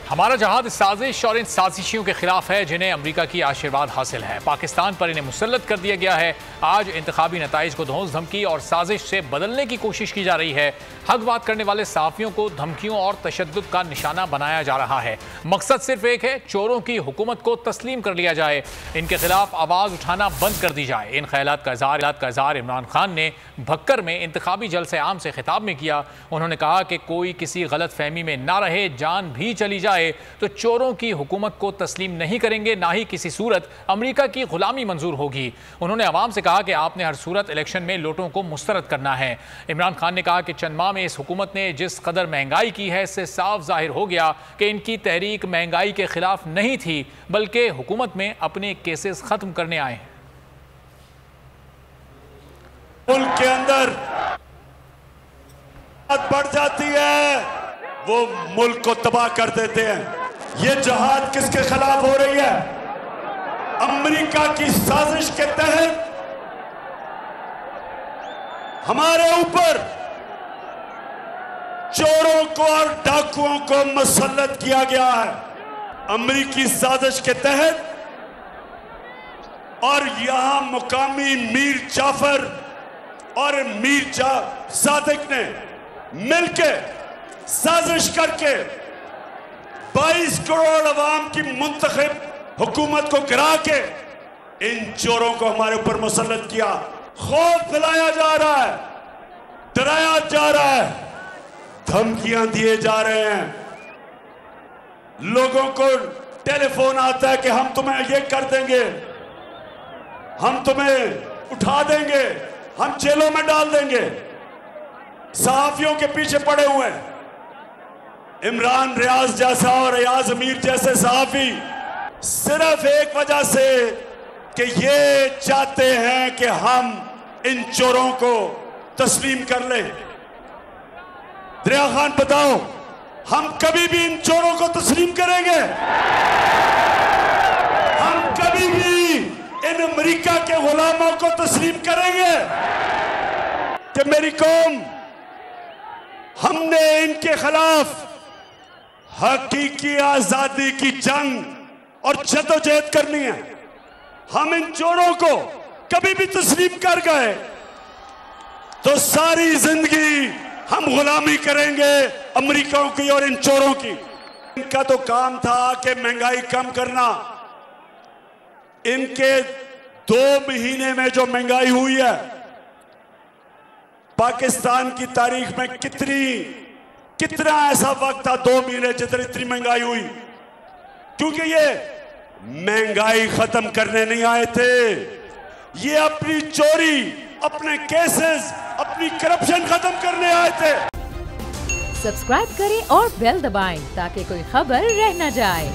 हमारा जहाद साजिश और इन साजिशियों के खिलाफ है जिन्हें अमेरिका की आशीर्वाद हासिल है। पाकिस्तान पर इन्हें मुसल्लत कर दिया गया है। आज इंतखाबी नताइज को धौंस धमकी और साजिश से बदलने की कोशिश की जा रही है। हक बात करने वाले सहाफियों को धमकियों और तशद्दुद का निशाना बनाया जा रहा है। मकसद सिर्फ एक है, चोरों की हुकूमत को तस्लीम कर लिया जाए, इनके खिलाफ आवाज़ उठाना बंद कर दी जाए। इन ख्यालात का इज़हार इमरान खान ने भक्कर में इंतखाबी जलसे आम से खिताब में किया। उन्होंने कहा कि कोई किसी गलत फहमी में ना रहे, जान भी चली जाए तो चोरों की हुकूमत को तस्लीम नहीं करेंगे, ना ही किसी सूरत अमेरिका की गुलामी मंजूर होगी। उन्होंने अवाम से कहा कि आपने हर सूरत इलेक्शन में लोटों को मुस्तरद करना है। इमरान खान ने कहा कि चंद माह में इस हुकूमत ने जिस कदर महंगाई की है, इससे साफ जाहिर हो गया कि इनकी तहरीक महंगाई के खिलाफ नहीं थी, बल्कि हुकूमत में अपने केसेस खत्म करने आए हैं। मुल्क के अंदर बढ़ जाती है, वो मुल्क को तबाह कर देते हैं। ये जहाद किसके खिलाफ हो रही है? अमेरिका की साजिश के तहत हमारे ऊपर चोरों को और डाकुओं को मुसल्लत किया गया है। अमेरिकी साजिश के तहत और यहां मुकामी मीर जाफर और मीर सादिक ने मिलकर साजिश करके 22 करोड़ अवाम की मुंतखब हुकूमत को गिरा के इन चोरों को हमारे ऊपर मुसल्लत किया। खौफ फैलाया जा रहा है, डराया जा रहा है, धमकियां दिए जा रहे हैं। लोगों को टेलीफोन आता है कि हम तुम्हें ये कर देंगे, हम तुम्हें उठा देंगे, हम जेलों में डाल देंगे। सहाफियों के पीछे पड़े हुए हैं। इमरान रियाज जैसा और रियाज अमीर जैसे सहाफी सिर्फ एक वजह से कि ये चाहते हैं कि हम इन चोरों को तस्लीम कर लें। दरिया खान बताओ, हम कभी भी इन चोरों को तस्लीम करेंगे? हम कभी भी इन अमेरिका के गुलामों को तस्लीम करेंगे? कि मेरी कौम, हमने इनके खिलाफ हकीकी आजादी की जंग और जद्दोजहद करनी है। हम इन चोरों को कभी भी तस्लीम कर गए तो सारी जिंदगी हम गुलामी करेंगे अमेरिकाओं की और इन चोरों की। इनका तो काम था कि महंगाई कम करना। इनके 2 महीने में जो महंगाई हुई है, पाकिस्तान की तारीख में कितना ऐसा वक्त था 2 महीने जितनी इतनी महंगाई हुई? क्योंकि ये महंगाई खत्म करने नहीं आए थे, ये अपनी चोरी, अपने केसेस, अपनी करप्शन खत्म करने आए थे। सब्सक्राइब करें और बेल दबाएं ताकि कोई खबर रह न जाए।